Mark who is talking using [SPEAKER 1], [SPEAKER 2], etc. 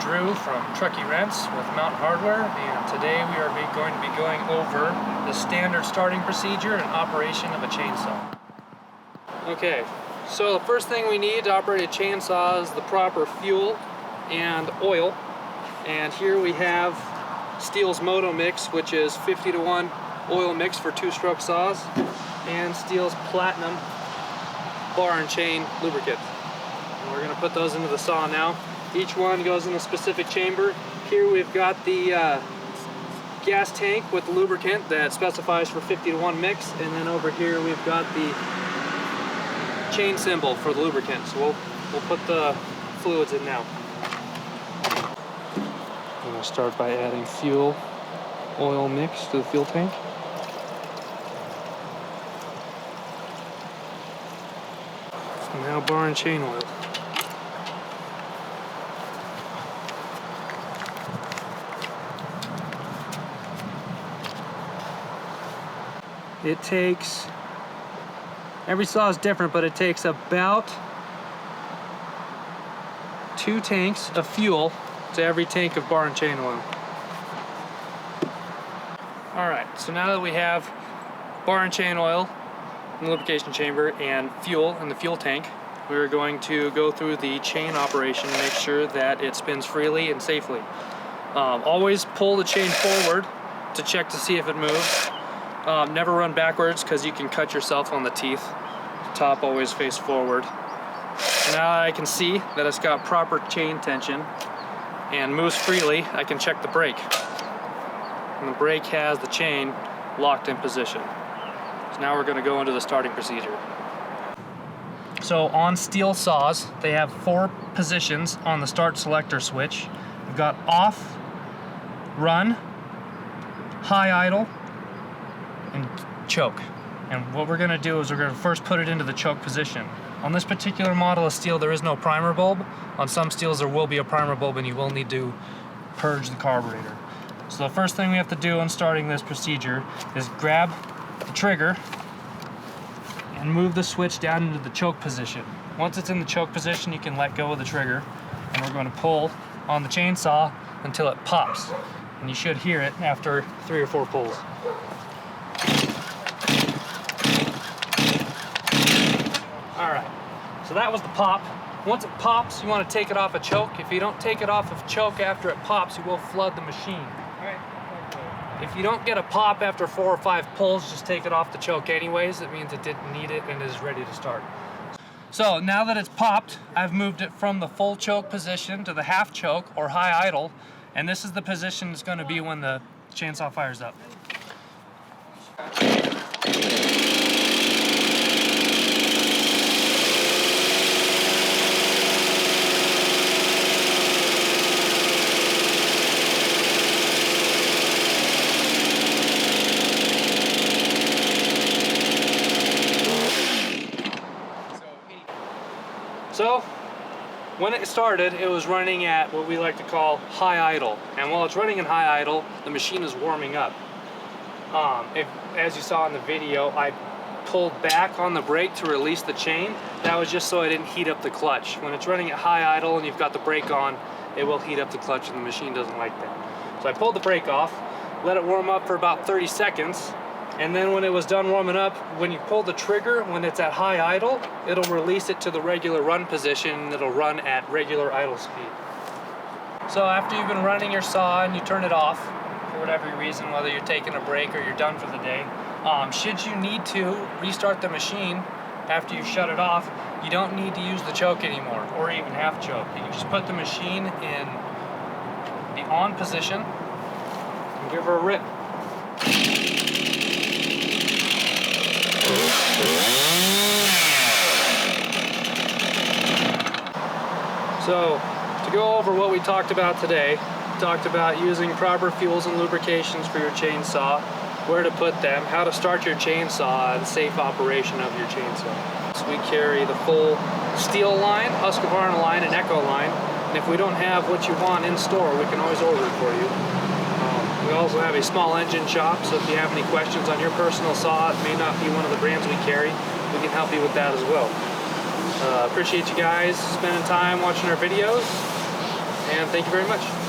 [SPEAKER 1] Drew from Truckee Rents with Mountain Hardware, and today we are going to be going over the standard starting procedure and operation of a chainsaw. Okay, so the first thing we need to operate a chainsaw is the proper fuel and oil. And here we have STIHL's Moto Mix, which is 50-to-1 oil mix for 2-stroke saws, and STIHL's Platinum bar and chain lubricant. And we're going to put those into the saw now. Each one goes in a specific chamber. Here we've got the gas tank with the lubricant that specifies for 50-to-1 mix, and then over here we've got the chain symbol for the lubricant. So we'll put the fluids in now. I'm going to start by adding fuel oil mix to the fuel tank. And now bar and chain oil. It takes, every saw is different, but it takes about 2 tanks of fuel to every tank of bar and chain oil. Alright, so now that we have bar and chain oil in the lubrication chamber and fuel in the fuel tank, we're going to go through the chain operation and make sure that it spins freely and safely. Always pull the chain forward to check to see if it moves. Never run backwards because you can cut yourself on the teeth. Top always face forward. Now I can see that it's got proper chain tension and moves freely. I can check the brake. And the brake has the chain locked in position. So now we're going to go into the starting procedure. So on STIHL saws, they have 4 positions on the start selector switch. We've got off, run, high idle, and choke. And what we're going to do is we're going to first put it into the choke position. On this particular model of STIHL, there is no primer bulb. On some STIHLs there will be a primer bulb, and you will need to purge the carburetor. So the first thing we have to do in starting this procedure is grab the trigger and move the switch down into the choke position. Once it's in the choke position, you can let go of the trigger, and we're going to pull on the chainsaw until it pops. And you should hear it after 3 or 4 pulls. Alright, so that was the pop. Once it pops, you want to take it off a choke. If you don't take it off of choke after it pops, you will flood the machine. If you don't get a pop after 4 or 5 pulls, just take it off the choke anyways. It means it didn't need it and is ready to start. So now that it's popped, I've moved it from the full choke position to the half choke or high idle, and this is the position it's going to be when the chainsaw fires up. So, when it started, it was running at what we like to call high idle. And while it's running in high idle, the machine is warming up. As you saw in the video, I pulled back on the brake to release the chain. That was just so I didn't heat up the clutch. When it's running at high idle and you've got the brake on, it will heat up the clutch, and the machine doesn't like that. So I pulled the brake off, let it warm up for about 30 seconds, and then when it was done warming up, when you pull the trigger, when it's at high idle, it'll release it to the regular run position, and it'll run at regular idle speed. So after you've been running your saw and you turn it off, for whatever reason, whether you're taking a break or you're done for the day, should you need to restart the machine after you've shut it off, you don't need to use the choke anymore, or even half choke. You can just put the machine in the on position and give her a rip. So, to go over what we talked about today, we talked about using proper fuels and lubrications for your chainsaw, where to put them, how to start your chainsaw, and safe operation of your chainsaw. So we carry the full STIHL line, Husqvarna line, and Echo line, and if we don't have what you want in store, we can always order it for you. We also have a small engine shop, so if you have any questions on your personal saw, it may not be one of the brands we carry, we can help you with that as well. Appreciate you guys spending time watching our videos. and thank you very much.